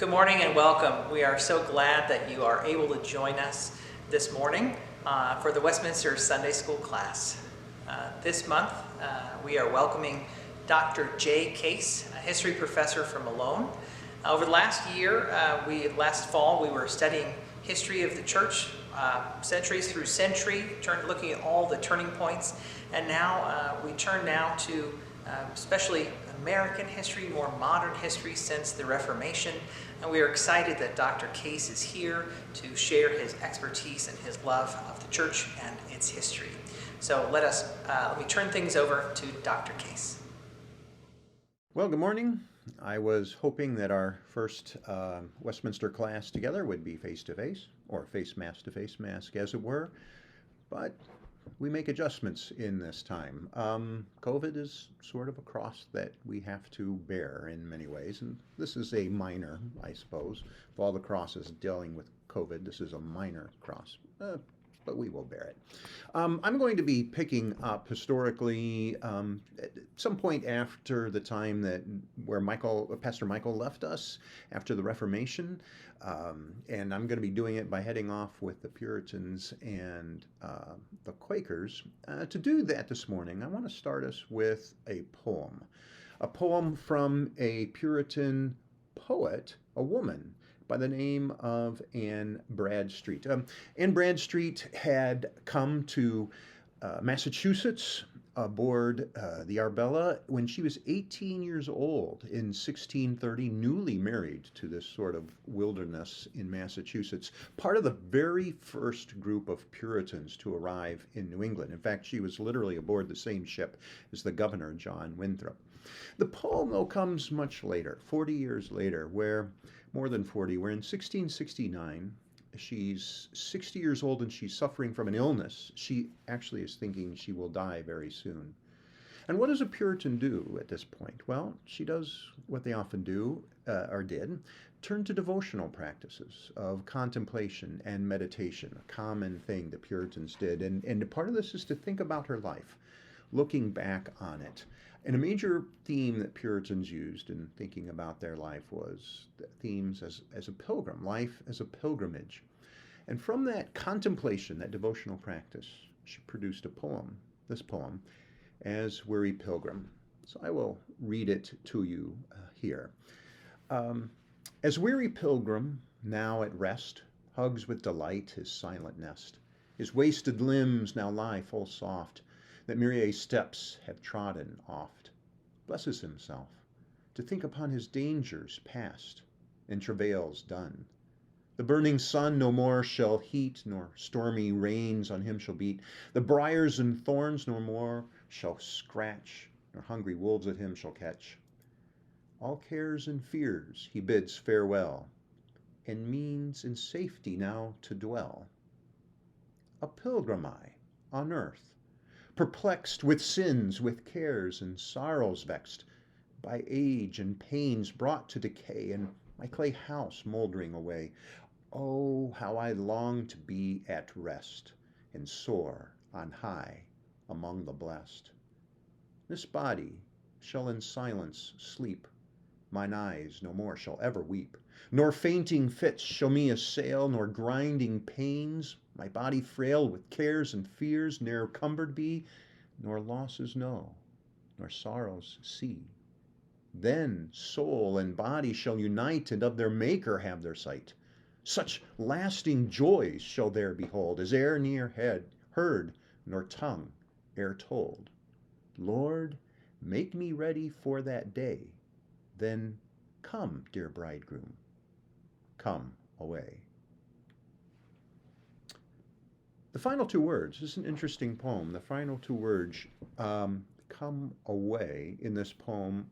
Good morning and welcome. We are so glad that you are able to join us this morning for the Westminster Sunday School class. This month we are welcoming Dr. Jay Case, a history professor from Malone. Over the last year, last fall, we were studying history of the church, centuries through century, looking at all the turning points, and now we turn now to especially American history, more modern history since the Reformation, and we are excited that Dr. Case is here to share his expertise and his love of the church and its history. So let me turn things over to Dr. Case. Well, good morning. I was hoping that our first Westminster class together would be face-to-face, or face-mask-to-face mask, as it were, but we make adjustments in this time. COVID is sort of a cross that we have to bear in many ways, and this is a minor, I suppose. Of all the crosses dealing with COVID, this is a minor cross, but we will bear it. I'm going to be picking up historically at some point after the time where Pastor Michael left us after the Reformation, and I'm going to be doing it by heading off with the Puritans and the Quakers. To do that this morning, I want to start us with a poem from a Puritan poet, a woman, by the name of Anne Bradstreet. Anne Bradstreet had come to Massachusetts aboard the Arbella when she was 18 years old in 1630, newly married to this sort of wilderness in Massachusetts, part of the very first group of Puritans to arrive in New England. In fact, she was literally aboard the same ship as the governor, John Winthrop. The poem, though, comes much later, 40 years later, more than 40, where in 1669, she's 60 years old and she's suffering from an illness. She actually is thinking she will die very soon. And what does a Puritan do at this point? Well, she does what they often do, or did, turn to devotional practices of contemplation and meditation, a common thing the Puritans did. And part of this is to think about her life, looking back on it. And a major theme that Puritans used in thinking about their life was the themes as a pilgrim, life as a pilgrimage. And from that contemplation, that devotional practice, she produced a poem, this poem, As Weary Pilgrim. So I will read it to you here. As weary pilgrim, now at rest, hugs with delight his silent nest. His wasted limbs now lie full soft, that myriad steps have trodden oft, blesses himself to think upon his dangers past and travails done. The burning sun no more shall heat, nor stormy rains on him shall beat. The briars and thorns no more shall scratch, nor hungry wolves at him shall catch. All cares and fears he bids farewell, and means in safety now to dwell. A pilgrim I on earth, perplexed with sins, with cares and sorrows vexed, by age and pains brought to decay, and my clay house mouldering away. Oh, how I long to be at rest, and soar on high among the blest. This body shall in silence sleep, mine eyes no more shall ever weep, nor fainting fits shall me assail, nor grinding pains my body frail with cares and fears ne'er cumbered be, nor losses know, nor sorrows see. Then soul and body shall unite, and of their Maker have their sight. Such lasting joys shall there behold, as e'er near heard, nor tongue e'er told. Lord, make me ready for that day. Then come, dear bridegroom, come away. The final two words, this is an interesting poem. The final two words, come away, in this poem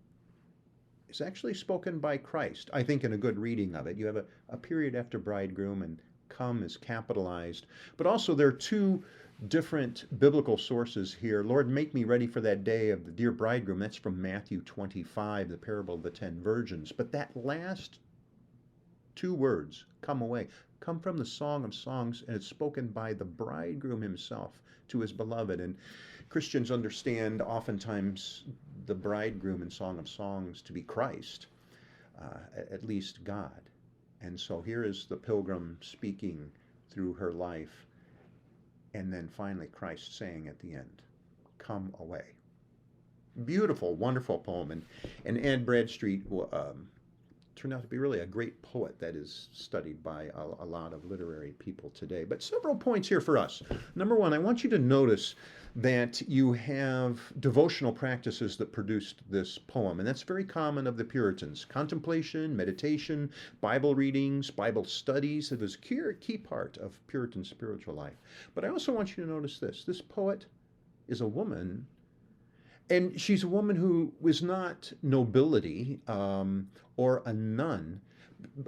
is actually spoken by Christ. I think in a good reading of it, you have a period after bridegroom, and come is capitalized. But also there are two different biblical sources here. Lord, make me ready for that day of the dear bridegroom. That's from Matthew 25, the parable of the 10 virgins. But that last two words, come away, come from the Song of Songs, and it's spoken by the bridegroom himself to his beloved. And Christians understand oftentimes the bridegroom in Song of Songs to be Christ, at least God. And so here is the pilgrim speaking through her life, and then finally Christ saying at the end, "Come away." Beautiful, wonderful poem. And Anne Bradstreet turned out to be really a great poet that is studied by a lot of literary people today. But several points here for us. Number one, I want you to notice that you have devotional practices that produced this poem, and that's very common of the Puritans. Contemplation, meditation, Bible readings, Bible studies. It was a key part of Puritan spiritual life. But I also want you to notice this. This poet is a woman, and she's a woman who was not nobility or a nun.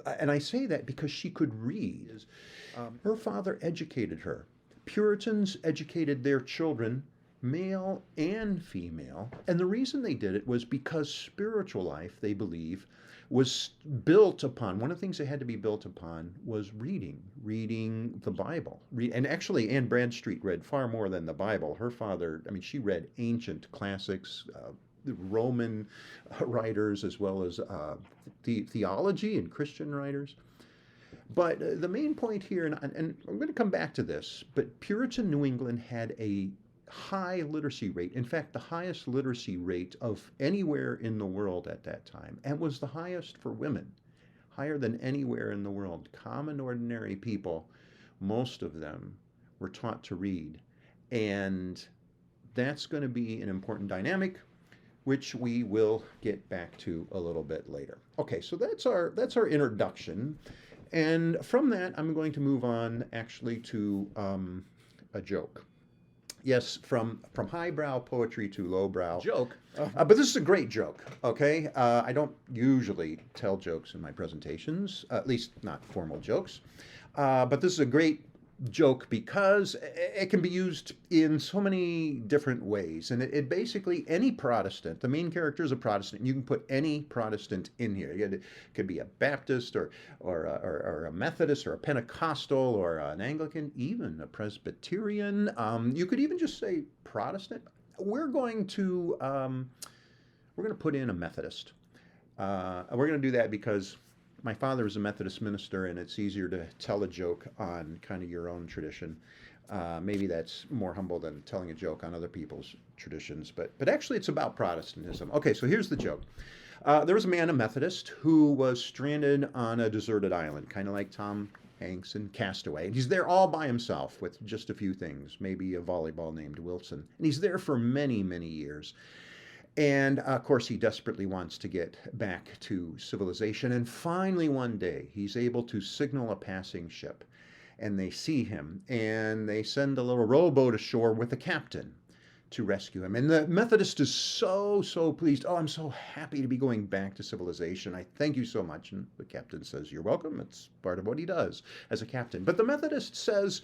And I say that because she could read. Her father educated her. Puritans educated their children, male and female. And the reason they did it was because spiritual life, they believe, was built upon, one of the things that had to be built upon was reading the Bible. And actually, Anne Bradstreet read far more than the Bible. Her father, I mean, she read ancient classics, Roman writers, as well as theology and Christian writers. But the main point here, and I'm going to come back to this, but Puritan New England had a high literacy rate. In fact, the highest literacy rate of anywhere in the world at that time, and was the highest for women, higher than anywhere in the world. Common, ordinary people, most of them were taught to read. And that's going to be an important dynamic, which we will get back to a little bit later. Okay, so that's our introduction. And from that, I'm going to move on actually to a joke. Yes, from highbrow poetry to lowbrow joke. But this is a great joke, okay? I don't usually tell jokes in my presentations, at least not formal jokes. But this is a great joke because it can be used in so many different ways. And it basically, any Protestant, the main character is a Protestant, you can put any Protestant in here. It could be a Baptist or a Methodist or a Pentecostal or an Anglican, even a Presbyterian. You could even just say Protestant. We're going to put in a Methodist. We're going to do that because my father was a Methodist minister, and it's easier to tell a joke on kind of your own tradition. Maybe that's more humble than telling a joke on other people's traditions, but actually it's about Protestantism. Okay, so here's the joke. There was a man, a Methodist, who was stranded on a deserted island, kind of like Tom Hanks in Castaway. And he's there all by himself with just a few things, maybe a volleyball named Wilson. And he's there for many, many years. And of course, he desperately wants to get back to civilization. And finally, one day, he's able to signal a passing ship. And they see him, and they send a little rowboat ashore with a captain to rescue him. And the Methodist is so pleased. "Oh, I'm so happy to be going back to civilization. I thank you so much." And the captain says, "You're welcome." It's part of what he does as a captain. But the Methodist says,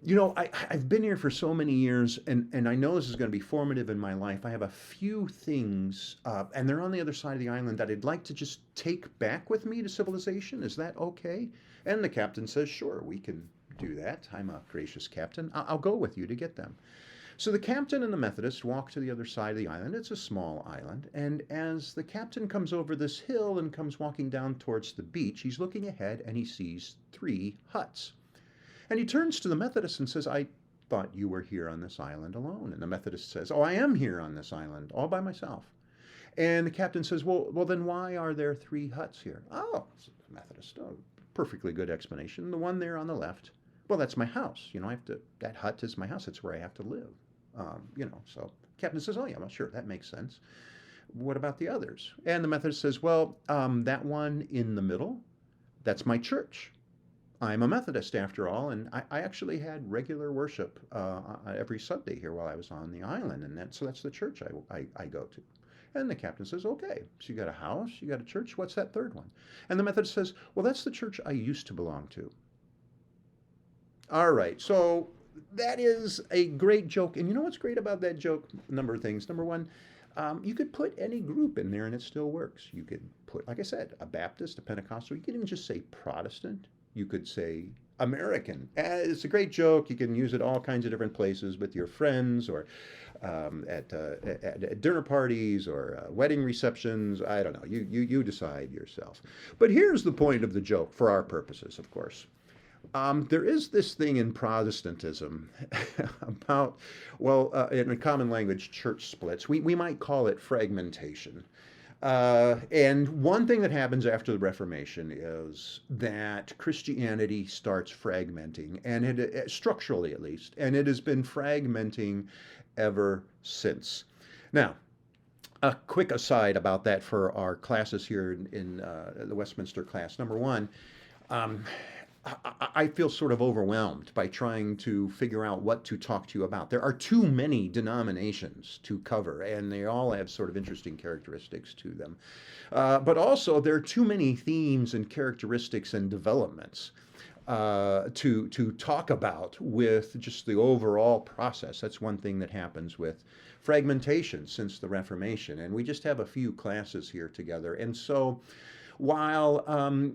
"You know, I've been here for so many years, and I know this is going to be formative in my life. I have a few things, and they're on the other side of the island, that I'd like to just take back with me to civilization. Is that okay?" And the captain says, "Sure, we can do that. I'm a gracious captain. I'll go with you to get them." So the captain and the Methodist walk to the other side of the island. It's a small island. And as the captain comes over this hill and comes walking down towards the beach, he's looking ahead and he sees 3 huts. And he turns to the Methodist and says, "I thought you were here on this island alone." And the Methodist says, "Oh, I am here on this island all by myself." And the captain says, well, then why are there 3 huts here?" "Oh," says the Methodist, "oh, perfectly good explanation. The one there on the left, well, that's my house. You know, that hut is my house. It's where I have to live." So captain says, "Oh, yeah, well, sure, that makes sense. What about the others?" And the Methodist says, "Well, that one in the middle, that's my church. I'm a Methodist after all, and I actually had regular worship every Sunday here while I was on the island, and that's the church I go to." And the captain says, "Okay, so you got a house, you got a church, what's that third one?" And the Methodist says, "Well, that's the church I used to belong to." All right, so that is a great joke, and you know what's great about that joke? A number of things. Number one, you could put any group in there and it still works. You could put, like I said, a Baptist, a Pentecostal. You could even just say Protestant. you could say American. It's a great joke. You can use it all kinds of different places with your friends or at dinner parties or wedding receptions. I don't know. You decide yourself. But here's the point of the joke for our purposes, of course. There is this thing in Protestantism about, well, in a common language, church splits. We might call it fragmentation. And one thing that happens after the Reformation is that Christianity starts fragmenting, and structurally at least, and it has been fragmenting ever since. Now, a quick aside about that for our classes here in the Westminster class. Number one, I feel sort of overwhelmed by trying to figure out what to talk to you about. There are too many denominations to cover, and they all have sort of interesting characteristics to them. But also, there are too many themes and characteristics and developments to talk about with just the overall process. That's one thing that happens with fragmentation since the Reformation, and we just have a few classes here together. And so while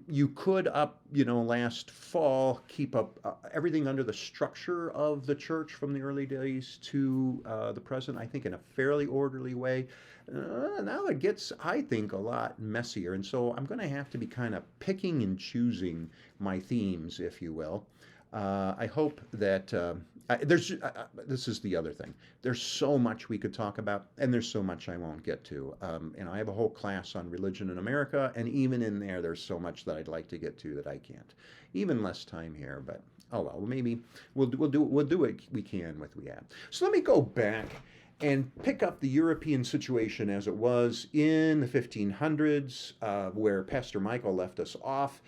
you could last fall, keep up everything under the structure of the church from the early days to the present, I think in a fairly orderly way, now it gets, I think, a lot messier. And so I'm going to have to be kind of picking and choosing my themes, if you will. I hope that this is the other thing. There's so much we could talk about, and there's so much I won't get to. I have a whole class on religion in America, and even in there's so much that I'd like to get to that I can't. Even less time here, but oh well. Maybe we'll do what we can with what we have. So let me go back and pick up the European situation as it was in the 1500s, where Pastor Michael left us off.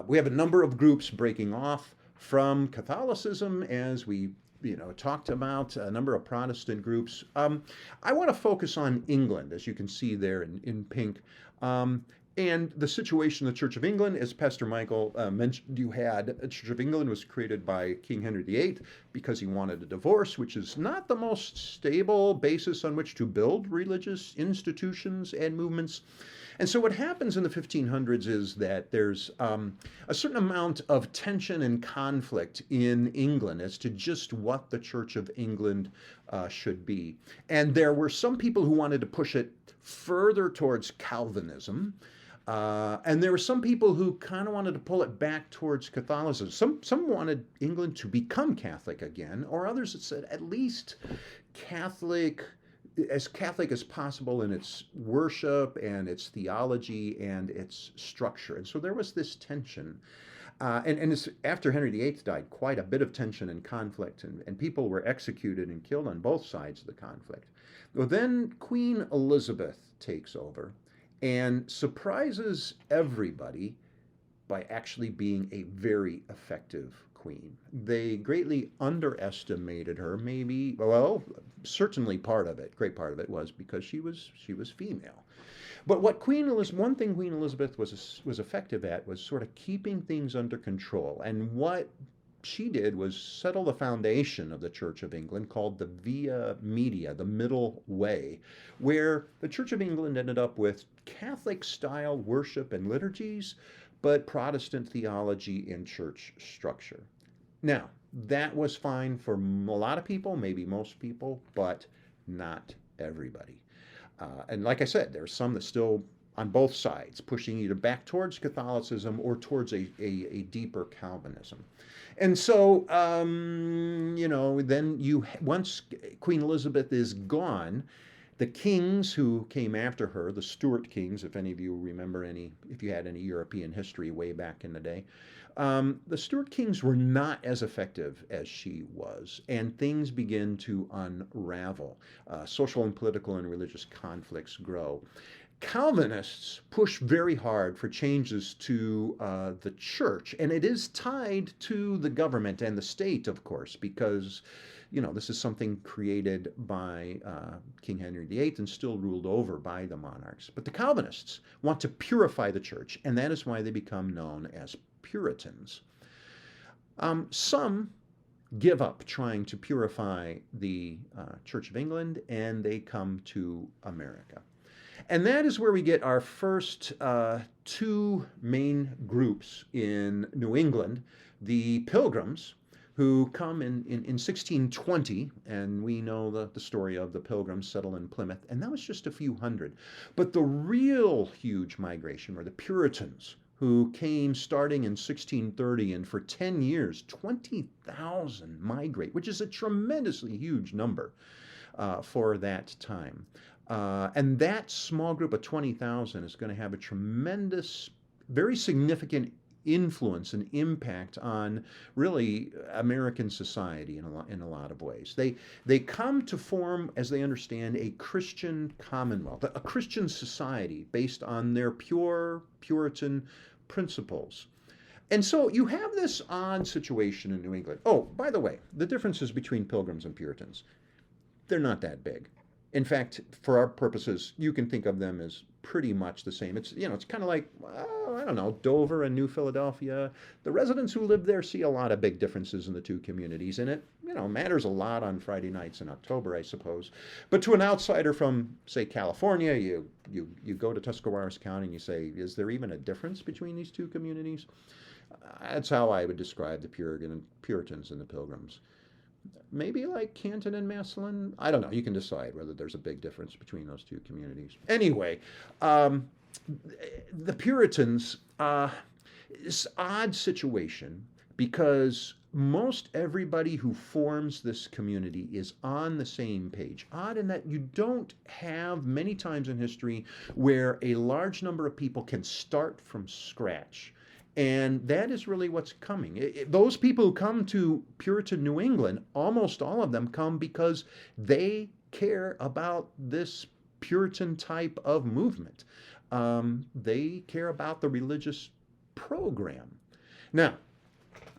We have a number of groups breaking off from Catholicism, as we talked about, a number of Protestant groups. I want to focus on England, as you can see there in pink. And the situation of the Church of England, as Pastor Michael mentioned, the Church of England was created by King Henry VIII because he wanted a divorce, which is not the most stable basis on which to build religious institutions and movements. And so what happens in the 1500s is that there's a certain amount of tension and conflict in England as to just what the Church of England should be. And there were some people who wanted to push it further towards Calvinism. And there were some people who kind of wanted to pull it back towards Catholicism. Some wanted England to become Catholic again, or others that said at least Catholic as possible in its worship and its theology and its structure. And so there was this tension. And after Henry VIII died, quite a bit of tension and conflict, and people were executed and killed on both sides of the conflict. Well, then Queen Elizabeth takes over and surprises everybody by actually being a very effective queen. They greatly underestimated her, certainly great part of it was because she was female. But one thing Queen Elizabeth was effective at was sort of keeping things under control. And what she did was settle the foundation of the Church of England, called the Via Media, the middle way, where the Church of England ended up with Catholic-style worship and liturgies, but Protestant theology and church structure. Now, that was fine for a lot of people, maybe most people, but not everybody. And like I said, there's some that still, on both sides, pushing either back towards Catholicism or towards a deeper Calvinism. And so, then once Queen Elizabeth is gone, the kings who came after her, the Stuart kings, if any of you remember if you had any European history way back in the day, the Stuart kings were not as effective as she was, and things begin to unravel. Social and political and religious conflicts grow. Calvinists push very hard for changes to the church, and it is tied to the government and the state, of course, because this is something created by King Henry VIII and still ruled over by the monarchs. But the Calvinists want to purify the church, and that is why they become known as Puritans. Some give up trying to purify the Church of England, and they come to America. And that is where we get our first two main groups in New England, the Pilgrims, who come in 1620, and we know the story of the Pilgrims settle in Plymouth, and that was just a few hundred. But the real huge migration were the Puritans, who came starting in 1630, and for 10 years, 20,000 migrate, which is a tremendously huge number for that time. And that small group of 20,000 is going to have a tremendous, very significant influence and impact on really American society in a lot of ways. They come to form, as they understand, a Christian commonwealth, a Christian society based on their pure Puritan principles. And so you have this odd situation in New England. Oh, by the way, the differences between Pilgrims and Puritans, they're not that big. In fact, for our purposes, you can think of them as pretty much the same. It's, it's kind of like, I don't know, Dover and New Philadelphia. The residents who live there see a lot of big differences in the two communities, and it, matters a lot on Friday nights in October, I suppose. But to an outsider from, say, California, you go to Tuscarawas County and you say, is there even a difference between these two communities? That's how I would describe the Puritans and the Pilgrims. Maybe like Canton and Massillon. I don't know. You can decide whether there's a big difference between those two communities. Anyway, the Puritans, this odd situation because most everybody who forms this community is on the same page. Odd in that you don't have many times in history where a large number of people can start from scratch. And that is really what's coming. Those people who come to Puritan New England, almost all of them come because they care about this Puritan type of movement. They care about the religious program. Now,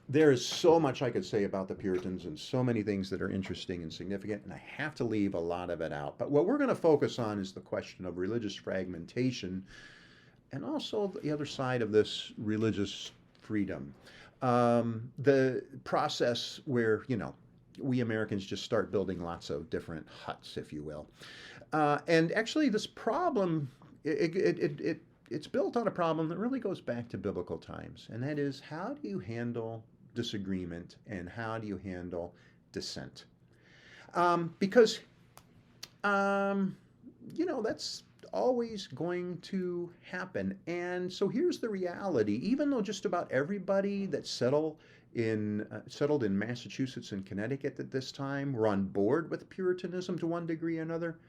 there is so much I could say about the Puritans and so many things that are interesting and significant, and I have to leave a lot of it out. But what we're going to focus on is the question of religious fragmentation and also the other side of this religious freedom. The process where, we Americans just start building lots of different huts, if you will. And actually this problem, it's built on a problem that really goes back to biblical times. And that is, how do you handle disagreement and how do you handle dissent? Because that's always going to happen. And so here's the reality. Even though just about everybody that settled in Massachusetts and Connecticut at this time were on board with Puritanism to one degree or another,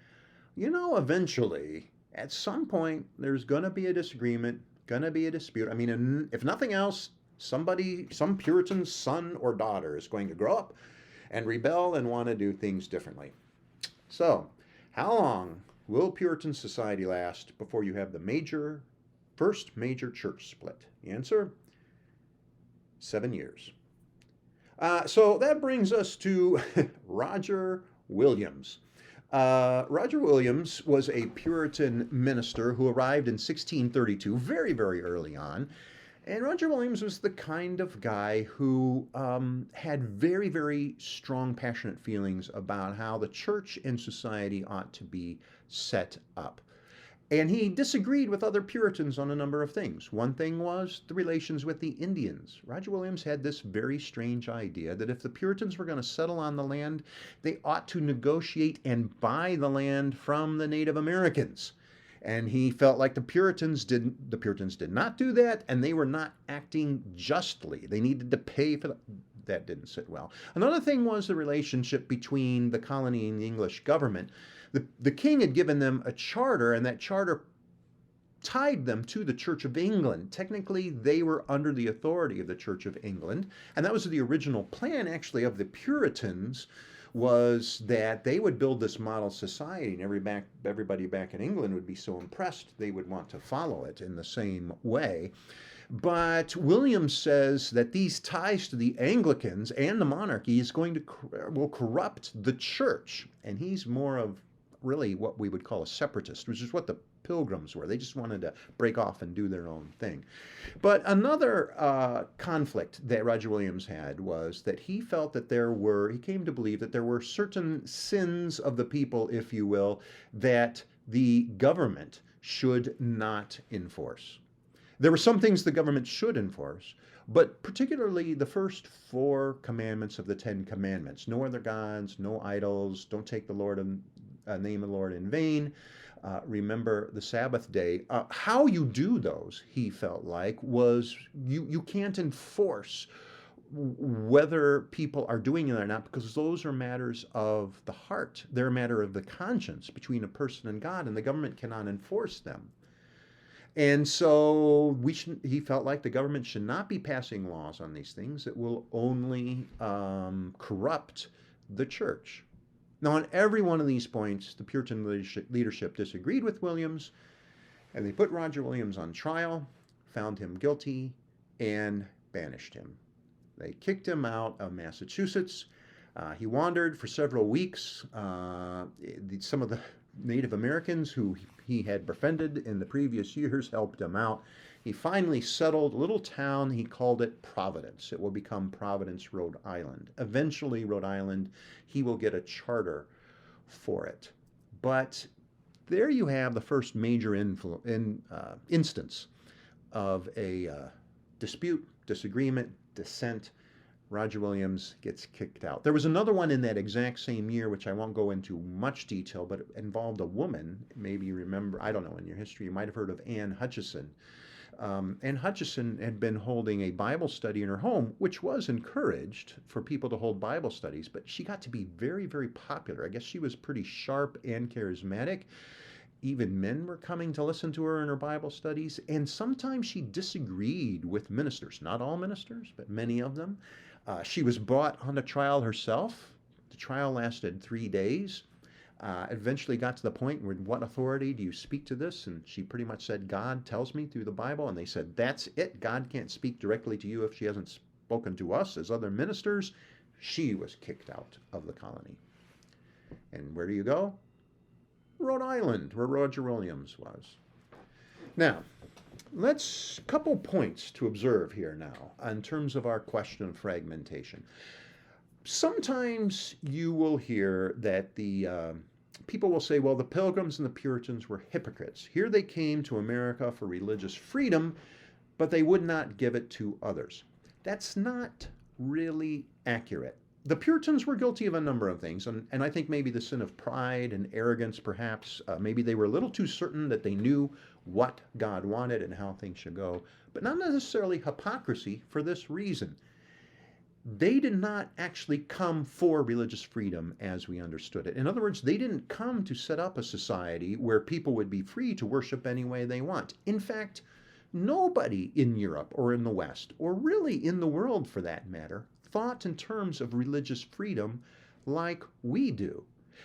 eventually, at some point, there's going to be a disagreement, going to be a dispute. I mean, if nothing else, some Puritan's son or daughter is going to grow up and rebel and want to do things differently. So, how long will Puritan society last before you have the first major church split? The answer, 7 years. So that brings us to Roger Williams. Roger Williams was a Puritan minister who arrived in 1632, very, very early on. And Roger Williams was the kind of guy who had very, very strong, passionate feelings about how the church and society ought to be set up. And he disagreed with other Puritans on a number of things. One thing was the relations with the Indians. Roger Williams had this very strange idea that if the Puritans were going to settle on the land, they ought to negotiate and buy the land from the Native Americans. And he felt like the Puritans did not do that, and they were not acting justly. They needed to pay for that. That didn't sit well. Another thing was the relationship between the colony and the English government. The king had given them a charter, and that charter tied them to the Church of England. Technically, they were under the authority of the Church of England, and that was the original plan, actually, of the Puritans, was that they would build this model society, and everybody back in England would be so impressed they would want to follow it in the same way. But Williams says that these ties to the Anglicans and the monarchy will corrupt the church, and he's more of really what we would call a separatist, which is what the Pilgrims were. They just wanted to break off and do their own thing. But another conflict that Roger Williams had was that he felt that he came to believe that there were certain sins of the people, if you will, that the government should not enforce. There were some things the government should enforce, but particularly the first 4 commandments of the 10 commandments. No other gods, no idols, don't take the name of the Lord in vain. Remember the Sabbath day. How you do those, he felt like, was you can't enforce whether people are doing it or not, because those are matters of the heart. They're a matter of the conscience between a person and God, and the government cannot enforce them. And so he felt like the government should not be passing laws on these things that will only corrupt the church. Now, on every one of these points, the Puritan leadership disagreed with Williams, and they put Roger Williams on trial, found him guilty, and banished him. They kicked him out of Massachusetts. He wandered for several weeks. Some of the Native Americans who he had befriended in the previous years helped him out. He finally settled a little town. He called it Providence. It will become Providence, Rhode Island. Eventually, Rhode Island, he will get a charter for it. But there you have the first major instance of a dispute, disagreement, dissent. Roger Williams gets kicked out. There was another one in that exact same year, which I won't go into much detail, but it involved a woman. Maybe you remember, I don't know, in your history, you might have heard of Anne Hutchison. Anne Hutchison had been holding a Bible study in her home, which was encouraged for people to hold Bible studies, but she got to be very, very popular. I guess she was pretty sharp and charismatic. Even men were coming to listen to her in her Bible studies, and sometimes she disagreed with ministers. Not all ministers, but many of them. She was brought on a trial herself. The trial lasted 3 days. Eventually got to the point where, what authority do you speak to this? And she pretty much said, God tells me through the Bible. And they said, that's it. God can't speak directly to you if she hasn't spoken to us as other ministers. She was kicked out of the colony. And where do you go? Rhode Island, where Roger Williams was. Now, couple points to observe here now in terms of our question of fragmentation. Sometimes you will hear that the people will say, well, the Pilgrims and the Puritans were hypocrites. Here they came to America for religious freedom, but they would not give it to others. That's not really accurate. The Puritans were guilty of a number of things, and I think maybe the sin of pride and arrogance, perhaps. Maybe they were a little too certain that they knew what God wanted and how things should go, but not necessarily hypocrisy for this reason. They did not actually come for religious freedom as we understood it. In other words, they didn't come to set up a society where people would be free to worship any way they want. In fact, nobody in Europe or in the West, or really in the world for that matter, thought in terms of religious freedom like we do.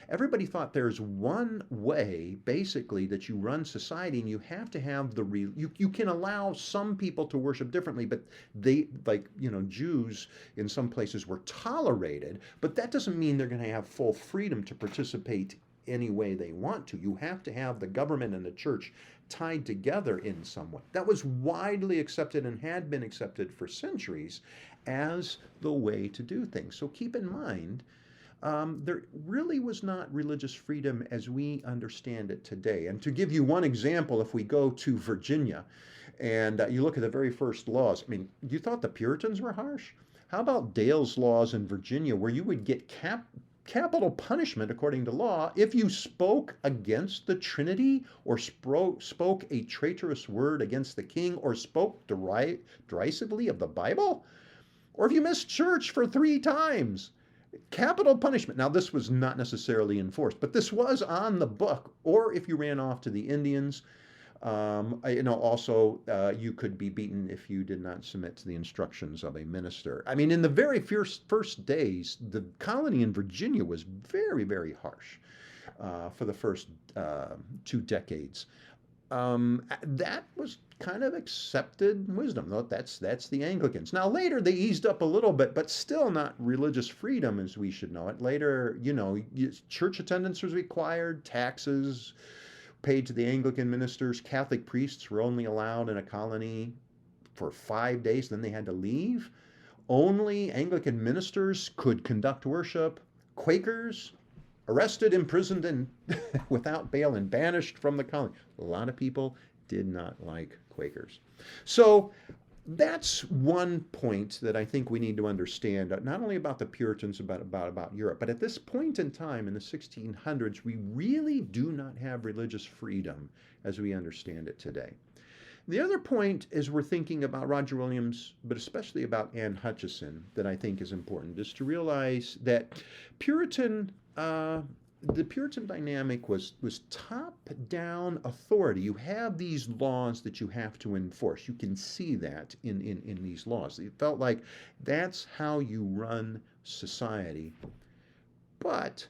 Everybody thought there's one way, basically, that you run society, and you have to have you can allow some people to worship differently, but they, like, Jews in some places were tolerated, but that doesn't mean they're going to have full freedom to participate any way they want to. You have to have the government and the church tied together in some way. That was widely accepted and had been accepted for centuries as the way to do things. So keep in mind, there really was not religious freedom as we understand it today. And to give you one example, if we go to Virginia and you look at the very first laws, I mean, you thought the Puritans were harsh? How about Dale's laws in Virginia, where you would get capital punishment according to law if you spoke against the Trinity, or spoke a traitorous word against the king, or spoke derisively of the Bible, or if you missed church for 3 times? Capital punishment. Now, this was not necessarily enforced, but this was on the book. Or if you ran off to the Indians, also you could be beaten if you did not submit to the instructions of a minister. I mean, in the very first days, the colony in Virginia was very, very harsh for the first 2 decades. That was kind of accepted wisdom. That's the Anglicans. Now later they eased up a little bit, but still not religious freedom as we should know it. Later, church attendance was required, taxes paid to the Anglican ministers. Catholic priests were only allowed in a colony for 5 days, then they had to leave. Only Anglican ministers could conduct worship. Quakers arrested, imprisoned, and without bail and banished from the colony. A lot of people did not like Quakers. So that's one point that I think we need to understand, not only about the Puritans, but about Europe. But at this point in time, in the 1600s, we really do not have religious freedom as we understand it today. The other point, as we're thinking about Roger Williams, but especially about Anne Hutchinson, that I think is important, is to realize that the Puritan dynamic was top-down authority. You have these laws that you have to enforce. You can see that in these laws. It felt like that's how you run society. But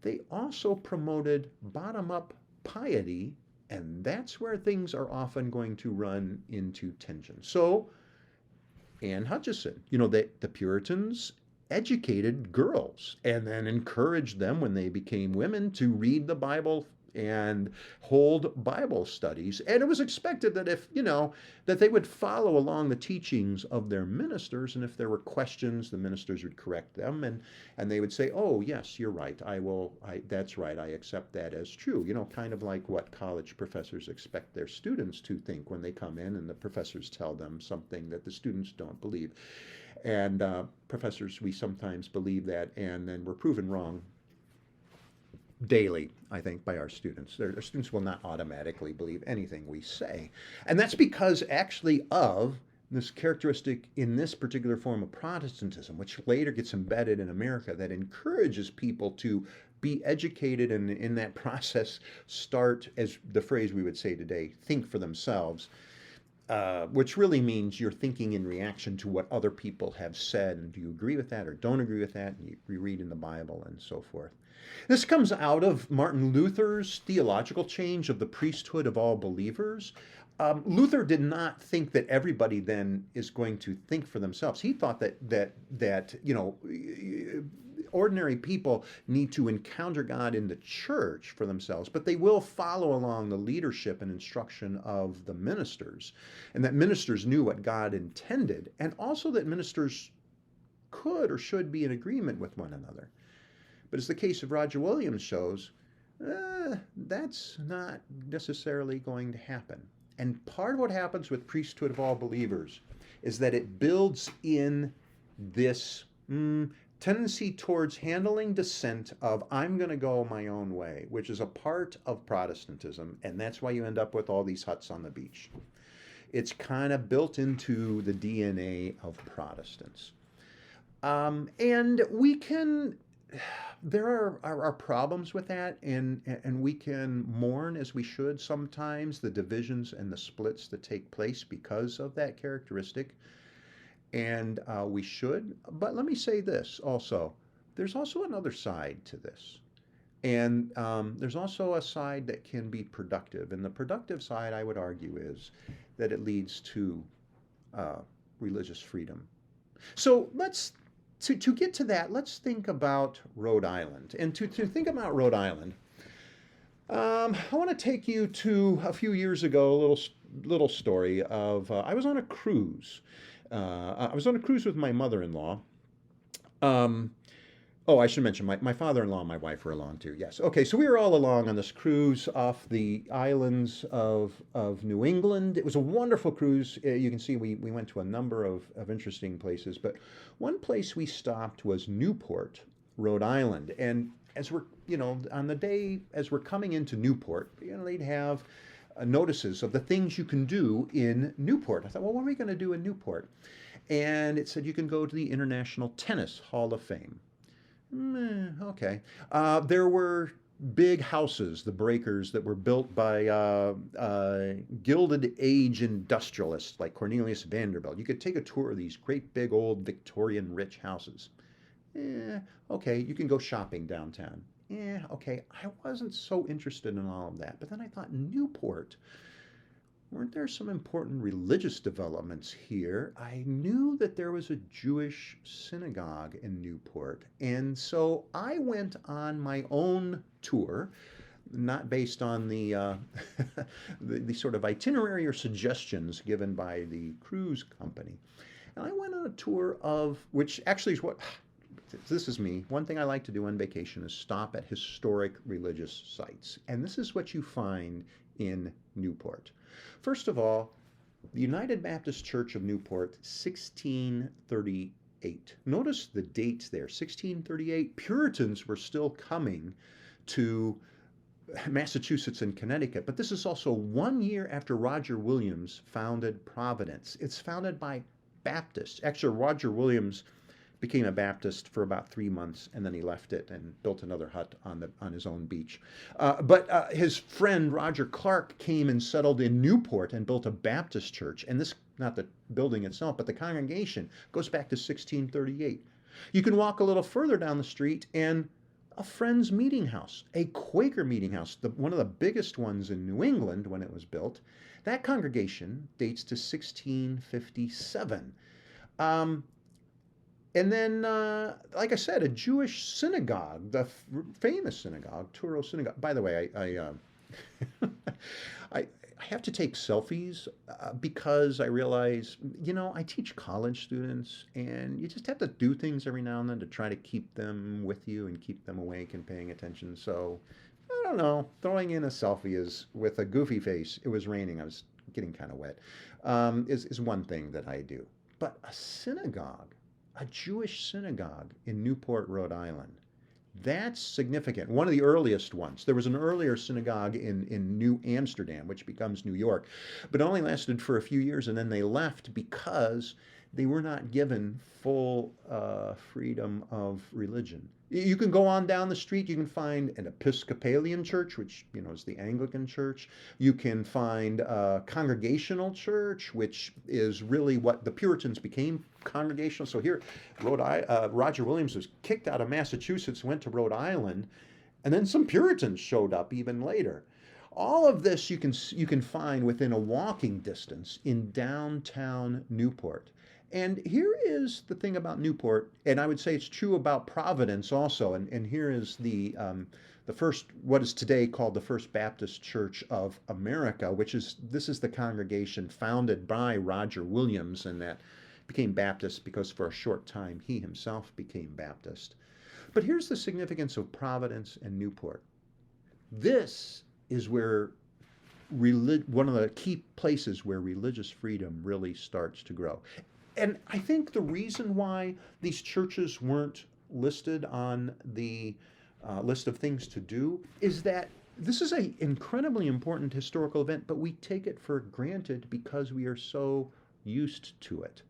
they also promoted bottom-up piety, and that's where things are often going to run into tension. So, Anne Hutchinson, the Puritans educated girls and then encouraged them when they became women to read the Bible and hold Bible studies. And it was expected that that they would follow along the teachings of their ministers. And if there were questions, the ministers would correct them and they would say, oh, yes, you're right. That's right. I accept that as true. Kind of like what college professors expect their students to think when they come in and the professors tell them something that the students don't believe. And professors, we sometimes believe that and then we're proven wrong daily, I think, by our students. Our students will not automatically believe anything we say. And that's because actually of this characteristic in this particular form of Protestantism, which later gets embedded in America, that encourages people to be educated and in that process start, as the phrase we would say today, think for themselves. Which really means you're thinking in reaction to what other people have said, and do you agree with that or don't agree with that, and you read in the Bible and so forth. This comes out of Martin Luther's theological change of the priesthood of all believers. Luther did not think that everybody then is going to think for themselves. He thought that ordinary people need to encounter God in the church for themselves, but they will follow along the leadership and instruction of the ministers, and that ministers knew what God intended, and also that ministers could or should be in agreement with one another. But as the case of Roger Williams shows, that's not necessarily going to happen. And part of what happens with priesthood of all believers is that it builds in this tendency towards handling dissent of I'm going to go my own way, which is a part of Protestantism, and that's why you end up with all these huts on the beach. It's kind of built into the DNA of Protestants. And we can, there are problems with that, and we can mourn, as we should sometimes, the divisions and the splits that take place because of that characteristic. And we should, but let me say this also. There's also another side to this. And there's also a side that can be productive. And the productive side, I would argue, is that it leads to religious freedom. So to get to that, let's think about Rhode Island. And to think about Rhode Island, I want to take you to a few years ago, a little story of, I was on a cruise. I was on a cruise with my mother-in-law. I should mention my father-in-law and my wife were along too. Yes. Okay, so we were all along on this cruise off the islands of New England. It was a wonderful cruise. You can see we went to a number of interesting places, but one place we stopped was Newport, Rhode Island. And as we're, on the day as we're coming into Newport, they'd have notices of the things you can do in Newport. I thought, well, what are we going to do in Newport? And it said you can go to the International Tennis Hall of Fame. Okay. There were big houses, the breakers, that were built by Gilded Age industrialists like Cornelius Vanderbilt. You could take a tour of these great big old Victorian rich houses. Okay, you can go shopping downtown. Okay, I wasn't so interested in all of that. But then I thought, Newport, weren't there some important religious developments here? I knew that there was a Jewish synagogue in Newport. And so I went on my own tour, not based on the, the sort of itinerary or suggestions given by the cruise company. And I went on a tour of, which actually is what this is me. One thing I like to do on vacation is stop at historic religious sites. And this is what you find in Newport. First of all, the United Baptist Church of Newport, 1638. Notice the dates there, 1638. Puritans were still coming to Massachusetts and Connecticut, but this is also 1 year after Roger Williams founded Providence. It's founded by Baptists. Actually, Roger Williams became a Baptist for about 3 months, and then he left it and built another hut on his own beach. But his friend Roger Clark came and settled in Newport and built a Baptist church. And this, not the building itself, but the congregation goes back to 1638. You can walk a little further down the street and a Friends meeting house, a Quaker meeting house, one of the biggest ones in New England when it was built. That congregation dates to 1657. And then, like I said, a Jewish synagogue, the famous synagogue, Touro Synagogue. By the way, I have to take selfies because I realize, I teach college students, and you just have to do things every now and then to try to keep them with you and keep them awake and paying attention. So, I don't know, throwing in a selfie is with a goofy face. It was raining. I was getting kind of wet. Is one thing that I do. But a synagogue, a Jewish synagogue in Newport, Rhode Island. That's significant. One of the earliest ones. There was an earlier synagogue in New Amsterdam, which becomes New York, but only lasted for a few years, and then they left because they were not given full freedom of religion. You can go on down the street, you can find an Episcopalian church, which is the Anglican church. You can find a Congregational church, which is really what the Puritans became, Congregational. So here, Roger Williams was kicked out of Massachusetts, went to Rhode Island, and then some Puritans showed up even later. All of this you can find within a walking distance in downtown Newport. And here is the thing about Newport, and I would say it's true about Providence also. And here is the first, what is today called the First Baptist Church of America, this is the congregation founded by Roger Williams, and that became Baptist because for a short time he himself became Baptist. But here's the significance of Providence and Newport. This is where one of the key places where religious freedom really starts to grow. And I think the reason why these churches weren't listed on the list of things to do is that this is an incredibly important historical event, but we take it for granted because we are so used to it,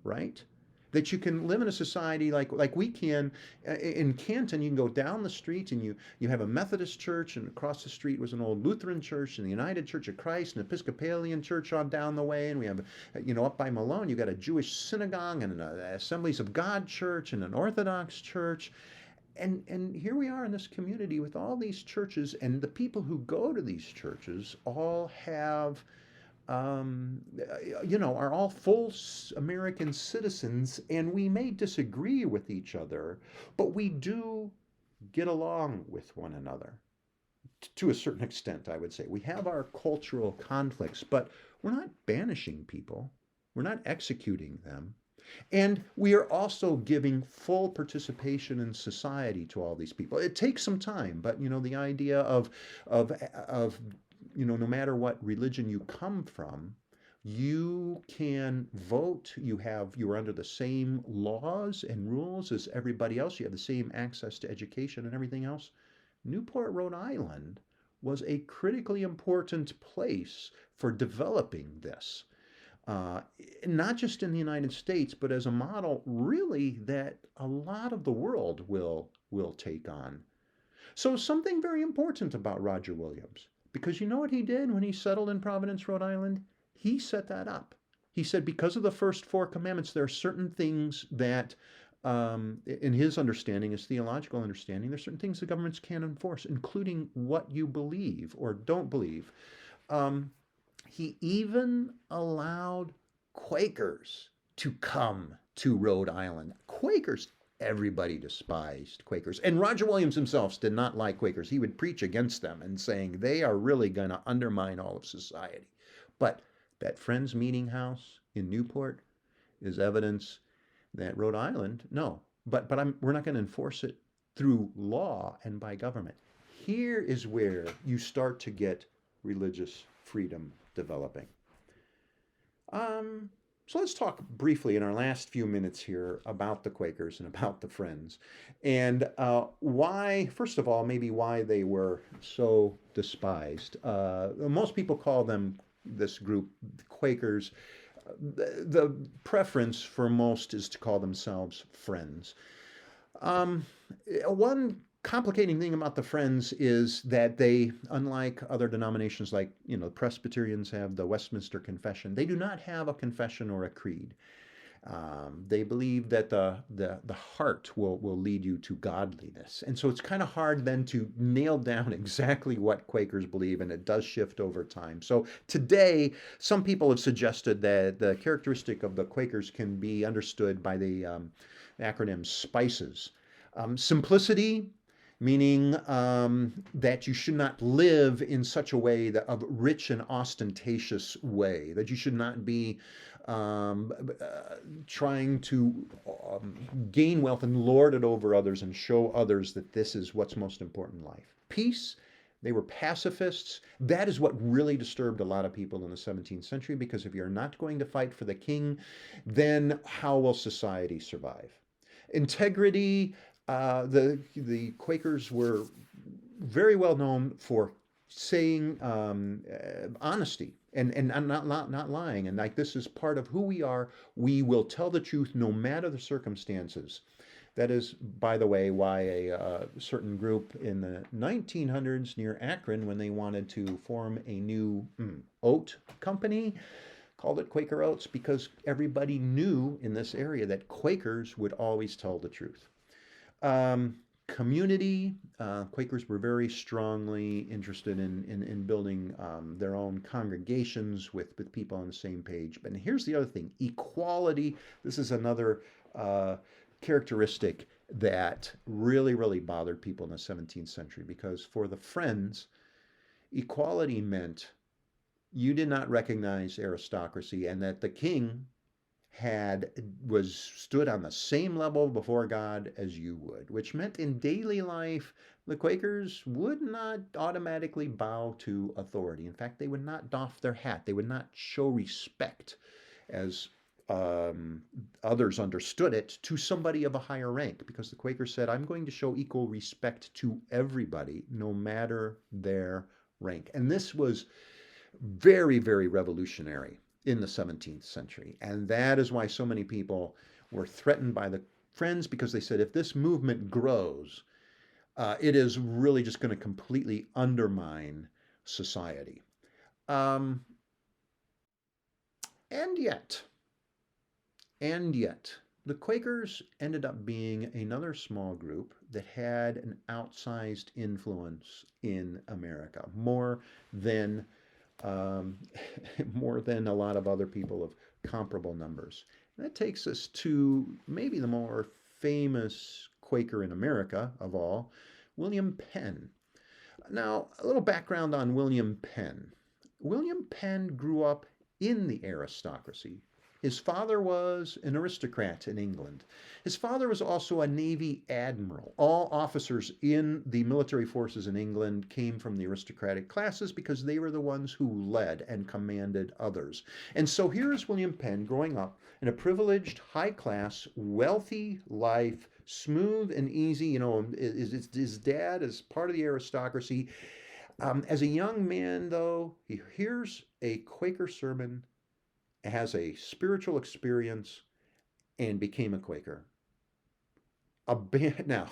right? That you can live in a society like we can. In Canton, you can go down the street and you have a Methodist church, and across the street was an old Lutheran church, and the United Church of Christ, and Episcopalian church on down the way, and we have, up by Malone, you've got a Jewish synagogue and an Assemblies of God church and an Orthodox church. And here we are in this community with all these churches, and the people who go to these churches all have are all full American citizens, and we may disagree with each other, but we do get along with one another to a certain extent, I would say. We have our cultural conflicts, but we're not banishing people. We're not executing them. And we are also giving full participation in society to all these people. It takes some time, but the idea of no matter what religion you come from, you can vote. You're under the same laws and rules as everybody else. You have the same access to education and everything else. Newport, Rhode Island was a critically important place for developing this. Not just in the United States, but as a model really that a lot of the world will take on. So something very important about Roger Williams. Because you know what he did when he settled in Providence, Rhode Island? He set that up. He said because of the first 4 commandments, there are certain things that, in his understanding, his theological understanding, there's certain things the governments can't enforce, including what you believe or don't believe. He even allowed Quakers to come to Rhode Island. Quakers, everybody despised Quakers. And Roger Williams himself did not like Quakers. He would preach against them and saying they are really going to undermine all of society. But that Friends meeting house in Newport is evidence that but we're not going to enforce it through law and by government. Here is where you start to get religious freedom developing. So let's talk briefly in our last few minutes here about the Quakers and about the Friends, and why, first of all, maybe why they were so despised. Most people call them, this group, Quakers. The preference for most is to call themselves Friends. One complicating thing about the Friends is that they, unlike other denominations like, Presbyterians have the Westminster Confession, they do not have a confession or a creed. They believe that the heart will lead you to godliness. And so it's kind of hard then to nail down exactly what Quakers believe, and it does shift over time. So today, some people have suggested that the characteristic of the Quakers can be understood by the acronym SPICES. Simplicity, meaning that you should not live in such a way that of rich and ostentatious way, that you should not be trying to gain wealth and lord it over others and show others that this is what's most important in life. Peace. They were pacifists. That is what really disturbed a lot of people in the 17th century, because if you're not going to fight for the king, then how will society survive? Integrity. The Quakers were very well known for saying honesty and not lying. And like, this is part of who we are. We will tell the truth no matter the circumstances. That is, by the way, why a certain group in the 1900s near Akron, when they wanted to form a new oat company, called it Quaker Oats, because everybody knew in this area that Quakers would always tell the truth. Community. Quakers were very strongly interested in building their own congregations with people on the same page. But here's the other thing, equality. This is another characteristic that really bothered people in the 17th century, because for the Friends, equality meant you did not recognize aristocracy, and that the king stood on the same level before God as you would, which meant in daily life, the Quakers would not automatically bow to authority. In fact, they would not doff their hat. They would not show respect, as others understood it, to somebody of a higher rank, because the Quakers said, I'm going to show equal respect to everybody, no matter their rank. And this was very revolutionary in the 17th century. And that is why so many people were threatened by the Friends, because they said, if this movement grows, it is really just going to completely undermine society. And yet, the Quakers ended up being another small group that had an outsized influence in America, more than a lot of other people of comparable numbers. And that takes us to maybe the more famous Quaker in America of all, William Penn. Now, a little background on William Penn. William Penn grew up in the aristocracy. His father was an aristocrat in England. His father was also a Navy admiral. All officers in the military forces in England came from the aristocratic classes because they were the ones who led and commanded others. And so here is William Penn growing up in a privileged, high-class, wealthy life, smooth and easy. His dad is part of the aristocracy. As a young man, though, he hears a Quaker sermon, has a spiritual experience, and became a Quaker. Now,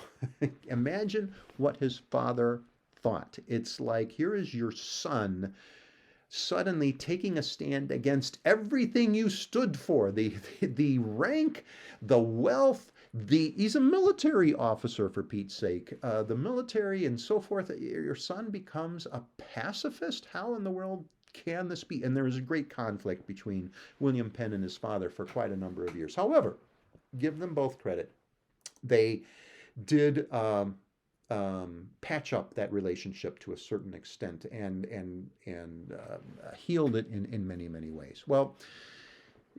imagine what his father thought. It's like, here is your son suddenly taking a stand against everything you stood for, the rank, the wealth, he's a military officer, for Pete's sake, the military and so forth. Your son becomes a pacifist? How in the world can this be? And there was a great conflict between William Penn and his father for quite a number of years. However, give them both credit. They did patch up that relationship to a certain extent and healed it in many ways. Well,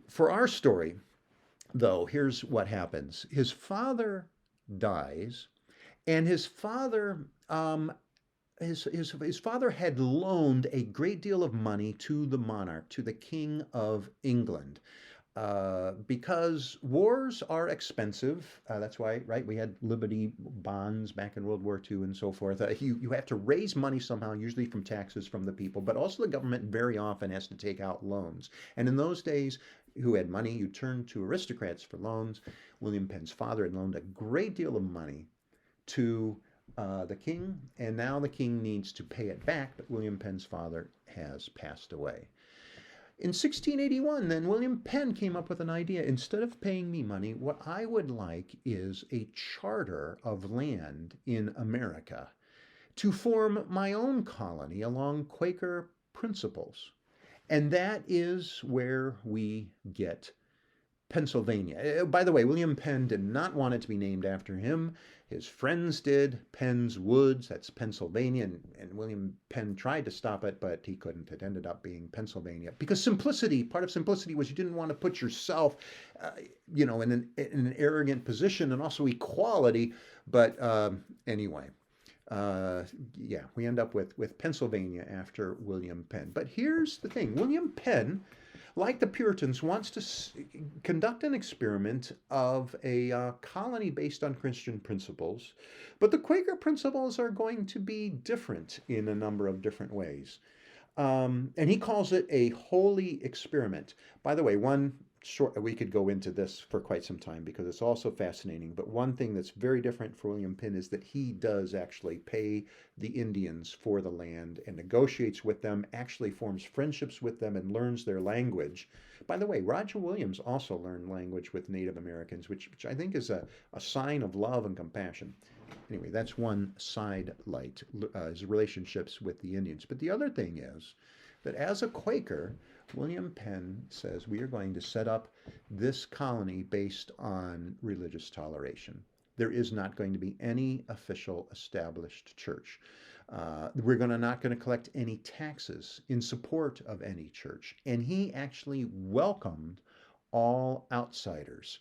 for our story, though, here's what happens. His father dies, and his father had loaned a great deal of money to the monarch, to the King of England, because wars are expensive. That's why, right? We had Liberty bonds back in World War II and so forth. You have to raise money somehow, usually from taxes from the people, but also the government very often has to take out loans. And in those days, who had money, you turned to aristocrats for loans. William Penn's father had loaned a great deal of money to the king, and now the king needs to pay it back, but William Penn's father has passed away. In 1681, then, William Penn came up with an idea. Instead of paying me money, what I would like is a charter of land in America to form my own colony along Quaker principles. And that is where we get Pennsylvania. By the way, William Penn did not want it to be named after him. His friends did. Penn's Woods, that's Pennsylvania, and William Penn tried to stop it, but he couldn't. It ended up being Pennsylvania. Because simplicity, part of simplicity was you didn't want to put yourself, in an arrogant position, and also equality. But anyway, we end up with Pennsylvania after William Penn. But here's the thing. William Penn, like the Puritans, wants to conduct an experiment of a colony based on Christian principles, but the Quaker principles are going to be different in a number of different ways. And he calls it a holy experiment. By the way, we could go into this for quite some time because it's also fascinating, but one thing that's very different for William Penn is that he does actually pay the Indians for the land and negotiates with them, actually forms friendships with them and learns their language. By the way, Roger Williams also learned language with Native Americans, which I think is a sign of love and compassion. Anyway, that's one side light, his relationships with the Indians. But the other thing is that as a Quaker, William Penn says we are going to set up this colony based on religious toleration. There is not going to be any official established church. We're not going to collect any taxes in support of any church. And he actually welcomed all outsiders.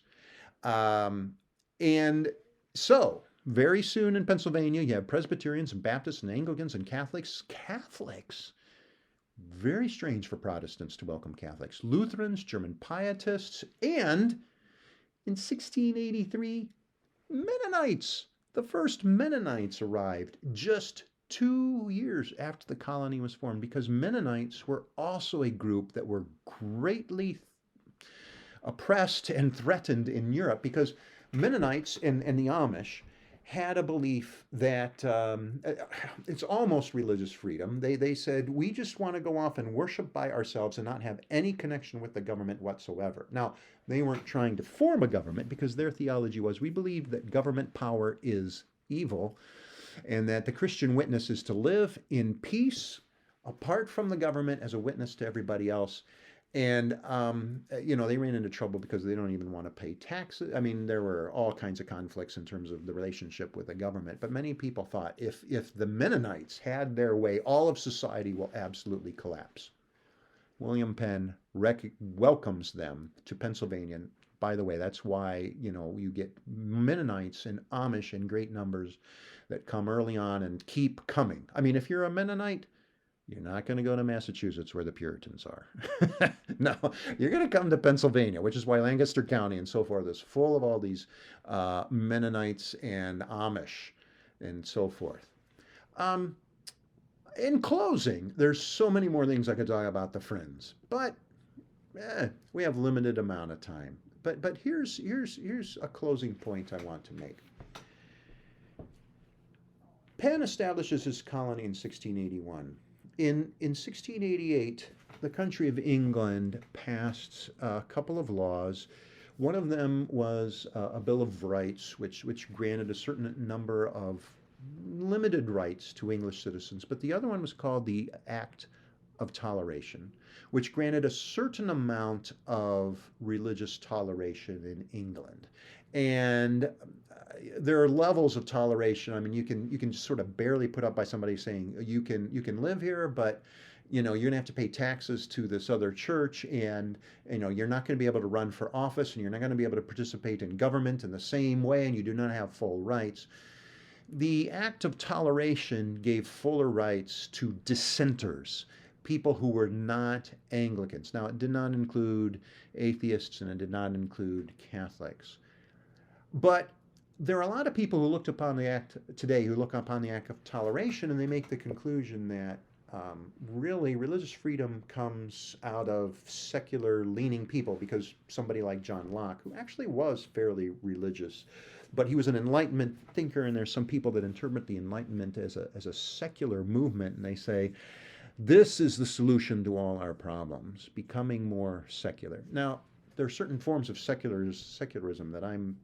And so, very soon in Pennsylvania, you have Presbyterians and Baptists and Anglicans and Catholics. Catholics! Very strange for Protestants to welcome Catholics. Lutherans, German Pietists, and in 1683, Mennonites. The first Mennonites arrived just 2 years after the colony was formed, because Mennonites were also a group that were greatly oppressed and threatened in Europe, because Mennonites and the Amish had a belief that it's almost religious freedom. They said, we just want to go off and worship by ourselves and not have any connection with the government whatsoever. Now, they weren't trying to form a government, because their theology was, we believe that government power is evil and that the Christian witness is to live in peace apart from the government as a witness to everybody else. And, they ran into trouble because they don't even want to pay taxes. I mean, there were all kinds of conflicts in terms of the relationship with the government. But many people thought if the Mennonites had their way, all of society will absolutely collapse. William Penn welcomes them to Pennsylvania. By the way, that's why, you get Mennonites and Amish in great numbers that come early on and keep coming. I mean, if you're a Mennonite, you're not going to go to Massachusetts where the Puritans are. No, you're going to come to Pennsylvania, which is why Lancaster County and so forth is full of all these Mennonites and Amish and so forth. In closing, there's so many more things I could talk about the Friends, but we have limited amount of time. But here's a closing point I want to make. Penn establishes his colony in 1681. In 1688, the country of England passed a couple of laws. One of them was a Bill of Rights, which granted a certain number of limited rights to English citizens. But the other one was called the Act of Toleration, which granted a certain amount of religious toleration in England. And there are levels of toleration. I mean, you can just sort of barely put up by somebody saying you can live here, but you're going to have to pay taxes to this other church, and you're not going to be able to run for office, and you're not going to be able to participate in government in the same way, and you do not have full rights. The Act of Toleration gave fuller rights to dissenters, people who were not Anglicans. Now, it did not include atheists, and it did not include Catholics. But there are a lot of people who looked upon the act today, who look upon the Act of Toleration, and they make the conclusion that really religious freedom comes out of secular leaning people, because somebody like John Locke, who actually was fairly religious, but he was an Enlightenment thinker, and there's some people that interpret the Enlightenment as a secular movement, and they say, this is the solution to all our problems, becoming more secular. Now, there are certain forms of secularism that I'm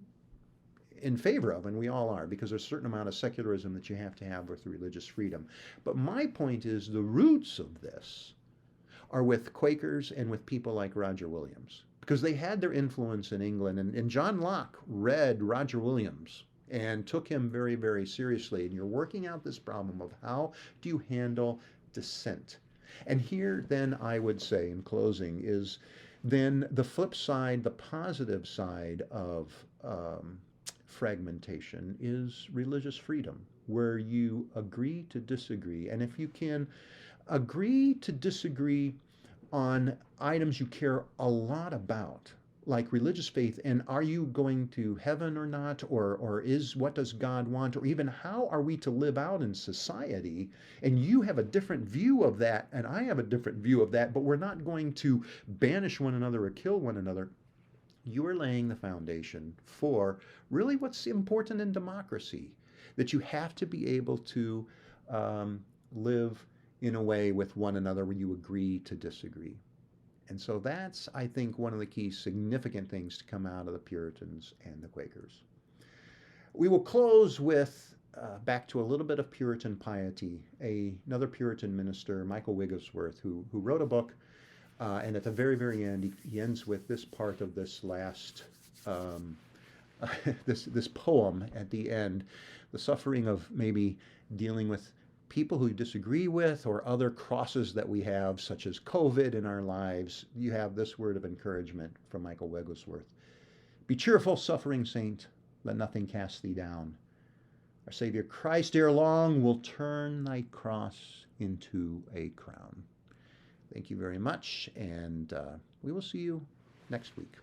in favor of, and we all are, because there's a certain amount of secularism that you have to have with religious freedom. But my point is, the roots of this are with Quakers and with people like Roger Williams, because they had their influence in England, and John Locke read Roger Williams and took him very, very seriously. And you're working out this problem of how do you handle dissent. And here, then, I would say, in closing, is then the flip side, the positive side of fragmentation is religious freedom, where you agree to disagree. And if you can agree to disagree on items you care a lot about, like religious faith, and are you going to heaven or not, or is what does God want, or even how are we to live out in society, and you have a different view of that, and I have a different view of that, but we're not going to banish one another or kill one another, you are laying the foundation for really what's important in democracy, that you have to be able to live in a way with one another where you agree to disagree. And so that's, I think, one of the key significant things to come out of the Puritans and the Quakers. We will close with, back to a little bit of Puritan piety, another Puritan minister, Michael Wigglesworth, who wrote a book, and at the very, very end, he ends with this part of this last, this poem at the end, the suffering of maybe dealing with people who you disagree with, or other crosses that we have, such as COVID in our lives. You have this word of encouragement from Michael Wigglesworth. Be cheerful, suffering saint, let nothing cast thee down. Our Savior Christ ere long will turn thy cross into a crown. Thank you very much, and we will see you next week.